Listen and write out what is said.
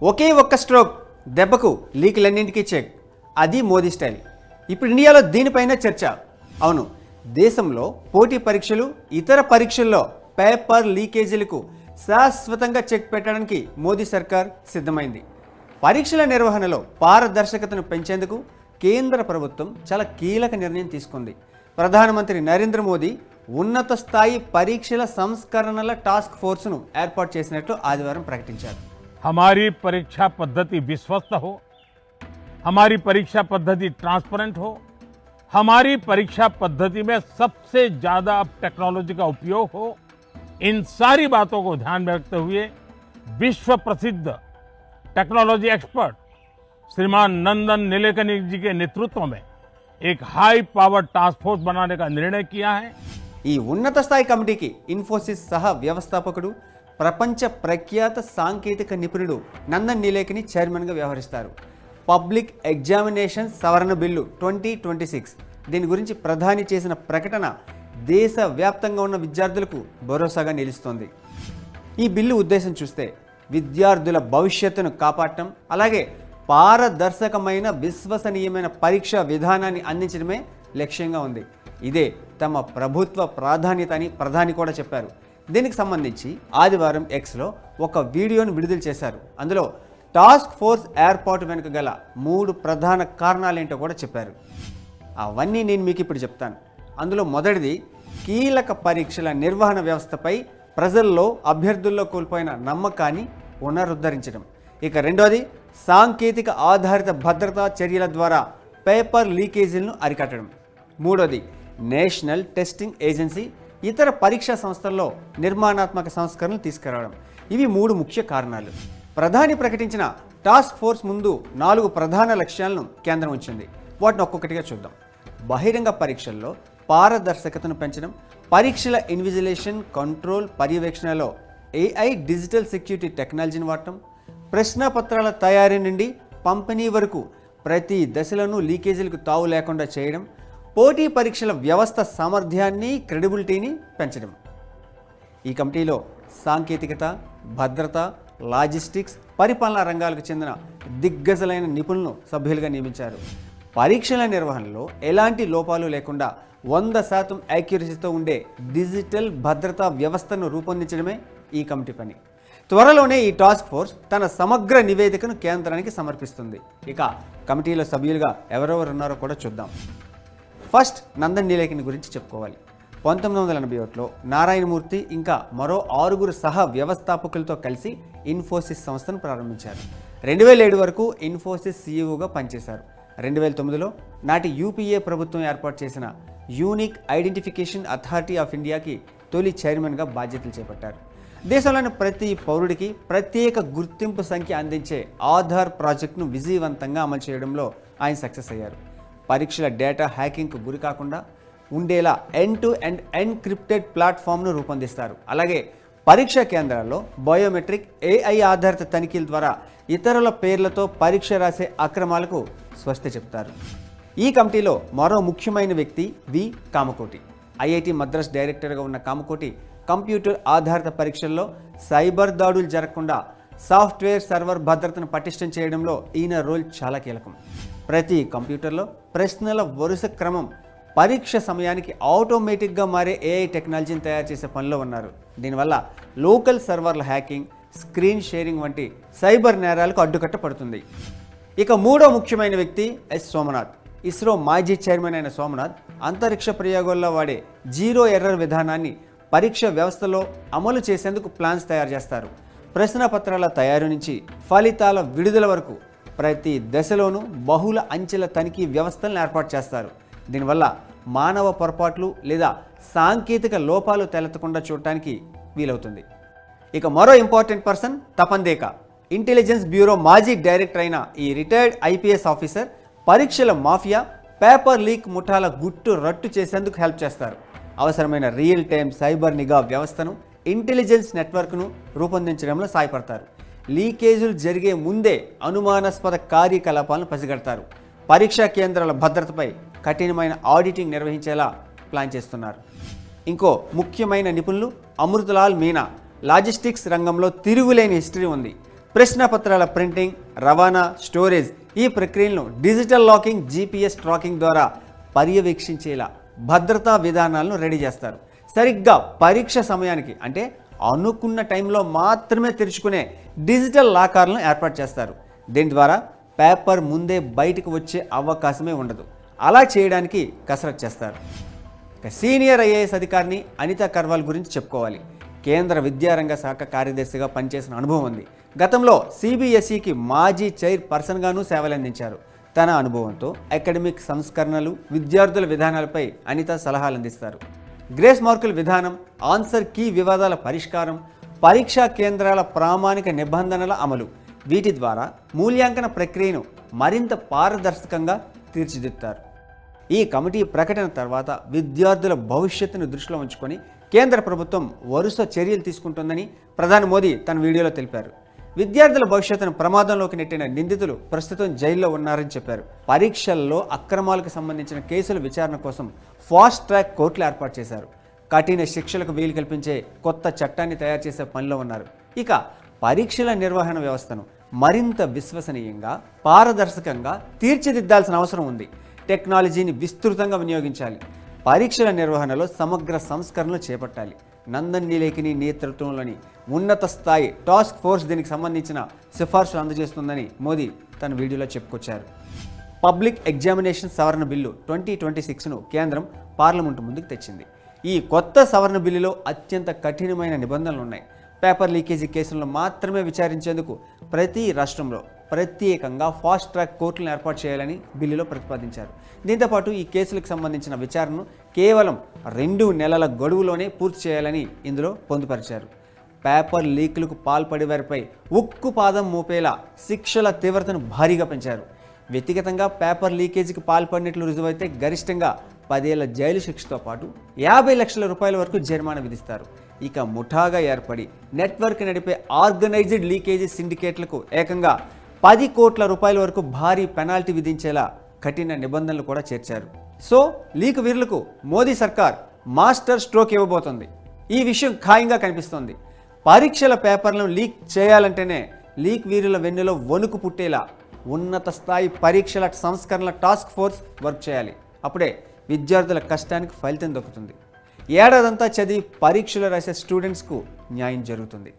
ఒకే ఒక్క స్ట్రోక్ దెబ్బకు లీకులన్నింటికీ చెక్. అది మోదీ స్టైల్. ఇప్పుడు ఇండియాలో దీనిపైన చర్చ. అవును, దేశంలో పోటీ పరీక్షలు, ఇతర పరీక్షల్లో పేపర్ లీకేజీలకు శాశ్వతంగా చెక్ పెట్టడానికి మోదీ సర్కార్ సిద్ధమైంది. పరీక్షల నిర్వహణలో పారదర్శకతను పెంచేందుకు కేంద్ర ప్రభుత్వం చాలా కీలక నిర్ణయం తీసుకుంది. ప్రధానమంత్రి నరేంద్ర మోదీ ఉన్నత స్థాయి పరీక్షల సంస్కరణల టాస్క్ ఫోర్స్ను ఏర్పాటు చేసినట్లు ఆదివారం ప్రకటించారు. हमारी परीक्षा पद्धति विश्वस्त हो, हमारी परीक्षा पद्धति ट्रांसपेरेंट हो, हमारी परीक्षा पद्धति में सबसे ज्यादा अब टेक्नोलॉजी का उपयोग हो, इन सारी बातों को ध्यान में रखते हुए विश्व प्रसिद्ध टेक्नोलॉजी एक्सपर्ट श्रीमान नंदन नीलेकनी जी के नेतृत्व में एक हाई पावर टास्क फोर्स बनाने का निर्णय किया है. ఈ ఉన్నత స్థాయి కమిటీకి ఇన్ఫోసిస్ సహా వ్యవస్థాపకుడు, ప్రపంచ ప్రఖ్యాత సాంకేతిక నిపుణుడు నందన్ నీలేకని చైర్మన్గా వ్యవహరిస్తారు. పబ్లిక్ ఎగ్జామినేషన్ సవరణ బిల్లు 2026 దీని గురించి ప్రధాని చేసిన ప్రకటన దేశవ్యాప్తంగా ఉన్న విద్యార్థులకు భరోసాగా నిలుస్తోంది. ఈ బిల్లు ఉద్దేశం చూస్తే విద్యార్థుల భవిష్యత్తును కాపాడటం, అలాగే పారదర్శకమైన విశ్వసనీయమైన పరీక్షా విధానాన్ని అందించడమే లక్ష్యంగా ఉంది. ఇదే తమ ప్రభుత్వ ప్రాధాన్యత అని ప్రధాని కూడా చెప్పారు. దీనికి సంబంధించి ఆదివారం ఎక్స్లో ఒక వీడియోను విడుదల చేశారు. అందులో టాస్క్ ఫోర్స్ ఏర్పాటు వెనుక గల 3 ప్రధాన కారణాలేంటో కూడా చెప్పారు. అవన్నీ నేను మీకు ఇప్పుడు చెప్తాను. అందులో మొదటిది కీలక పరీక్షల నిర్వహణ వ్యవస్థపై ప్రజల్లో, అభ్యర్థుల్లో కోల్పోయిన నమ్మకాన్ని పునరుద్ధరించడం. ఇక రెండోది సాంకేతిక ఆధారిత భద్రతా చర్యల ద్వారా పేపర్ లీకేజీలను అరికట్టడం. మూడోది నేషనల్ టెస్టింగ్ ఏజెన్సీ ఇతర పరీక్షా సంస్థల్లో నిర్మాణాత్మక సంస్కరణలు తీసుకురావడం. ఇవి 3 ముఖ్య కారణాలు. ప్రధాని ప్రకటించిన టాస్క్ ఫోర్స్ ముందు 4 ప్రధాన లక్ష్యాలను కేంద్రం ఉంచింది. వాటిని ఒక్కొక్కటిగా చూద్దాం. బహిరంగ పరీక్షల్లో పారదర్శకతను పెంచడం, పరీక్షల ఇన్విజిలేషన్, కంట్రోల్, పర్యవేక్షణలో AI డిజిటల్ సెక్యూరిటీ టెక్నాలజీని వాడటం, ప్రశ్నపత్రాల తయారీ నుండి పంపిణీ వరకు ప్రతి దశలోనూ లీకేజీలకు తావు లేకుండా చేయడం, పోటీ పరీక్షల వ్యవస్థ సామర్థ్యాన్ని, క్రెడిబిలిటీని పెంచడం. ఈ కమిటీలో సాంకేతికత, భద్రత, లాజిస్టిక్స్, పరిపాలనా రంగాలకు చెందిన దిగ్గజలైన నిపుణులను సభ్యులుగా నియమించారు. పరీక్షల నిర్వహణలో ఎలాంటి లోపాలు లేకుండా 100% యాక్యురసీతో ఉండే డిజిటల్ భద్రతా వ్యవస్థను రూపొందించడమే ఈ కమిటీ పని. త్వరలోనే ఈ టాస్క్ ఫోర్స్ తన సమగ్ర నివేదికను కేంద్రానికి సమర్పిస్తుంది. ఇక కమిటీలో సభ్యులుగా ఎవరెవరు ఉన్నారో కూడా చూద్దాం. ఫస్ట్ నందన్ నీలేకని గురించి చెప్పుకోవాలి. 1981లో నారాయణమూర్తి ఇంకా మరో 6 సహ వ్యవస్థాపకులతో కలిసి ఇన్ఫోసిస్ సంస్థను ప్రారంభించారు. 2007 వరకు ఇన్ఫోసిస్ సీఈఓగా పనిచేశారు. 2009లో నాటి యూపీఏ ప్రభుత్వం ఏర్పాటు చేసిన యూనిక్ ఐడెంటిఫికేషన్ అథారిటీ ఆఫ్ ఇండియాకి తొలి చైర్మన్గా బాధ్యతలు చేపట్టారు. దేశంలోని ప్రతి పౌరుడికి ప్రత్యేక గుర్తింపు సంఖ్య అందించే ఆధార్ ప్రాజెక్టును విజయవంతంగా అమలు చేయడంలో ఆయన సక్సెస్ అయ్యారు. పరీక్షల డేటా హ్యాకింగ్కు గురి కాకుండా ఉండేలా ఎండ్ టు ఎండ్ ఎన్క్రిప్టెడ్ ప్లాట్ఫామ్ను రూపొందిస్తారు. అలాగే పరీక్షా కేంద్రాల్లో బయోమెట్రిక్, AI ఆధారిత తనిఖీల ద్వారా ఇతరుల పేర్లతో పరీక్ష రాసే అక్రమాలకు స్వస్తి చెప్తారు. ఈ కమిటీలో మరో ముఖ్యమైన వ్యక్తి వి కామకోటి. ఐఐటి మద్రాస్ డైరెక్టర్గా ఉన్న కామకోటి కంప్యూటర్ ఆధారిత పరీక్షల్లో సైబర్ దాడులు జరగకుండా సాఫ్ట్వేర్ సర్వర్ భద్రతను పటిష్టం చేయడంలో ఈయన రోల్ చాలా కీలకం. ప్రతి కంప్యూటర్లో ప్రశ్నల వరుస క్రమం, పరీక్ష సమయానికి ఆటోమేటిక్గా మారే AI టెక్నాలజీని తయారు చేసే పనిలో ఉన్నారు. దీనివల్ల లోకల్ సర్వర్ల హ్యాకింగ్, స్క్రీన్ షేరింగ్ వంటి సైబర్ నేరాలకు అడ్డుకట్ట పడుతుంది. ఇక మూడో ముఖ్యమైన వ్యక్తి ఎస్ సోమనాథ్. ఇస్రో మాజీ చైర్మన్ అయిన సోమనాథ్ అంతరిక్ష ప్రయోగాల్లో వాడే జీరో ఎర్రర్ విధానాన్ని పరీక్ష వ్యవస్థలో అమలు చేసేందుకు ప్లాన్స్ తయారు చేస్తారు. ప్రశ్న పత్రాల తయారీ నుంచి ఫలితాల విడుదల వరకు ప్రతి దశలోనూ బహుళ అంచెల తనిఖీ వ్యవస్థలను ఏర్పాటు చేస్తారు. దీనివల్ల మానవ పొరపాట్లు లేదా సాంకేతిక లోపాలు తలెత్తకుండా చూడటానికి వీలవుతుంది. ఇక మరో important person Tapan Deka. Intelligence bureau మాజీ డైరెక్టర్ అయిన ఈ రిటైర్డ్ IPS ఆఫీసర్ పరీక్షల మాఫియా, పేపర్ లీక్ ముఠాల గుట్టు రట్టు చేసేందుకు హెల్ప్ చేస్తారు. అవసరమైన రియల్ టైమ్ సైబర్ నిఘా వ్యవస్థను, ఇంటెలిజెన్స్ నెట్వర్క్ను రూపొందించడంలో సాయపడతారు. లీకేజీలు జరిగే ముందే అనుమానాస్పద కార్యకలాపాలను పసిగడతారు. పరీక్షా కేంద్రాల భద్రతపై కఠినమైన ఆడిటింగ్ నిర్వహించేలా ప్లాన్ చేస్తున్నారు. ఇంకో ముఖ్యమైన నిపుణులు అమృతలాల్ మీనా. లాజిస్టిక్స్ రంగంలో తిరుగులేని హిస్టరీ ఉంది. ప్రశ్నపత్రాల ప్రింటింగ్, రవాణా, స్టోరేజ్ ఈ ప్రక్రియలను డిజిటల్ లాకింగ్, GPS ట్రాకింగ్ ద్వారా పర్యవేక్షించేలా భద్రతా విధానాలను రెడీ చేస్తారు. సరిగ్గా పరీక్ష సమయానికి అంటే అనుకున్న టైంలో మాత్రమే తెరుచుకునే డిజిటల్ లాకర్లను ఏర్పాటు చేస్తారు. దీని ద్వారా పేపర్ ముందే బయటకు వచ్చే అవకాశమే ఉండదు. అలా చేయడానికి కసరత్తు చేస్తారు. సీనియర్ IAS అధికారిని అనితా కర్వాల్ గురించి చెప్పుకోవాలి. కేంద్ర విద్యారంగ శాఖ కార్యదర్శిగా పనిచేసిన అనుభవం ఉంది. గతంలో CBSEకి మాజీ చైర్పర్సన్గానూ సేవలందించారు. తన అనుభవంతో అకాడమిక్ సంస్కరణలు, విద్యార్థుల విధానాలపై అనిత సలహాలు అందిస్తారు. గ్రేస్ మార్కుల విధానం, ఆన్సర్ కీ వివాదాల పరిష్కారం, పరీక్షా కేంద్రాల ప్రామాణిక నిబంధనల అమలు, వీటి ద్వారా మూల్యాంకన ప్రక్రియను మరింత పారదర్శకంగా తీర్చిదిద్దుతారు. ఈ కమిటీ ప్రకటన తర్వాత విద్యార్థుల భవిష్యత్తును దృష్టిలో ఉంచుకొని కేంద్ర ప్రభుత్వం వరుస చర్యలు తీసుకుంటుందని ప్రధాని మోదీ తన వీడియోలో తెలిపారు. విద్యార్థుల భవిష్యత్తును ప్రమాదంలోకి నెట్టిన నిందితులు ప్రస్తుతం జైల్లో ఉన్నారని చెప్పారు. పరీక్షల్లో అక్రమాలకు సంబంధించిన కేసుల విచారణ కోసం ఫాస్ట్ ట్రాక్ కోర్టులు ఏర్పాటు చేశారు. కఠిన శిక్షలకు వీలు కల్పించే కొత్త చట్టాన్ని తయారు చేసే పనిలో ఉన్నారు. ఇక పరీక్షల నిర్వహణ వ్యవస్థను మరింత విశ్వసనీయంగా, పారదర్శకంగా తీర్చిదిద్దాల్సిన అవసరం ఉంది. టెక్నాలజీని విస్తృతంగా వినియోగించాలి. పరీక్షల నిర్వహణలో సమగ్ర సంస్కరణలు చేపట్టాలి. నందన్ నీలేకని నేతృత్వంలోని ఉన్నత స్థాయి టాస్క్ ఫోర్స్ దీనికి సంబంధించిన సిఫార్సులు అందజేస్తుందని మోదీ తన వీడియోలో చెప్పుకొచ్చారు. పబ్లిక్ ఎగ్జామినేషన్ సవరణ బిల్లు 2026ను కేంద్రం పార్లమెంటు ముందుకు తెచ్చింది. ఈ కొత్త సవరణ బిల్లులో అత్యంత కఠినమైన నిబంధనలు ఉన్నాయి. పేపర్ లీకేజీ కేసులను మాత్రమే విచారించేందుకు ప్రతి రాష్ట్రంలో ప్రత్యేకంగా ఫాస్ట్ ట్రాక్ కోర్టులను ఏర్పాటు చేయాలని బిల్లులో ప్రతిపాదించారు. దీంతోపాటు ఈ కేసులకు సంబంధించిన విచారణను కేవలం 2 నెలల గడువులోనే పూర్తి చేయాలని ఇందులో పొందుపరిచారు. పేపర్ లీకులకు పాల్పడే వారిపై ఉక్కు పాదం మోపేలా శిక్షల తీవ్రతను భారీగా పెంచారు. వ్యక్తిగతంగా పేపర్ లీకేజీకి పాల్పడినట్లు రుజువైతే గరిష్టంగా 10 ఏళ్ల జైలు శిక్షతో పాటు 50 లక్షల రూపాయల వరకు జరిమానా విధిస్తారు. ఇక ముఠాగా ఏర్పడి నెట్వర్క్ నడిపే ఆర్గనైజ్డ్ లీకేజీ సిండికేట్లకు ఏకంగా 10 కోట్ల రూపాయల వరకు భారీ పెనాల్టీ విధించేలా కఠిన నిబంధనలు కూడా చేర్చారు. సో లీక్ వీరులకు మోదీ సర్కార్ మాస్టర్ స్ట్రోక్ ఇవ్వబోతోంది. ఈ విషయం ఖాయంగా కనిపిస్తోంది. పరీక్షల పేపర్లను లీక్ చేయాలంటేనే లీక్ వీరుల వెన్నులో వణుకు పుట్టేలా ఉన్నత స్థాయి పరీక్షల సంస్కరణల టాస్క్ ఫోర్స్ వర్క్ చేయాలి. అప్పుడే విద్యార్థుల కష్టానికి ఫలితం దక్కుతుంది. ఏడాదంతా చదివి పరీక్షలు రాసే స్టూడెంట్స్కు న్యాయం జరుగుతుంది.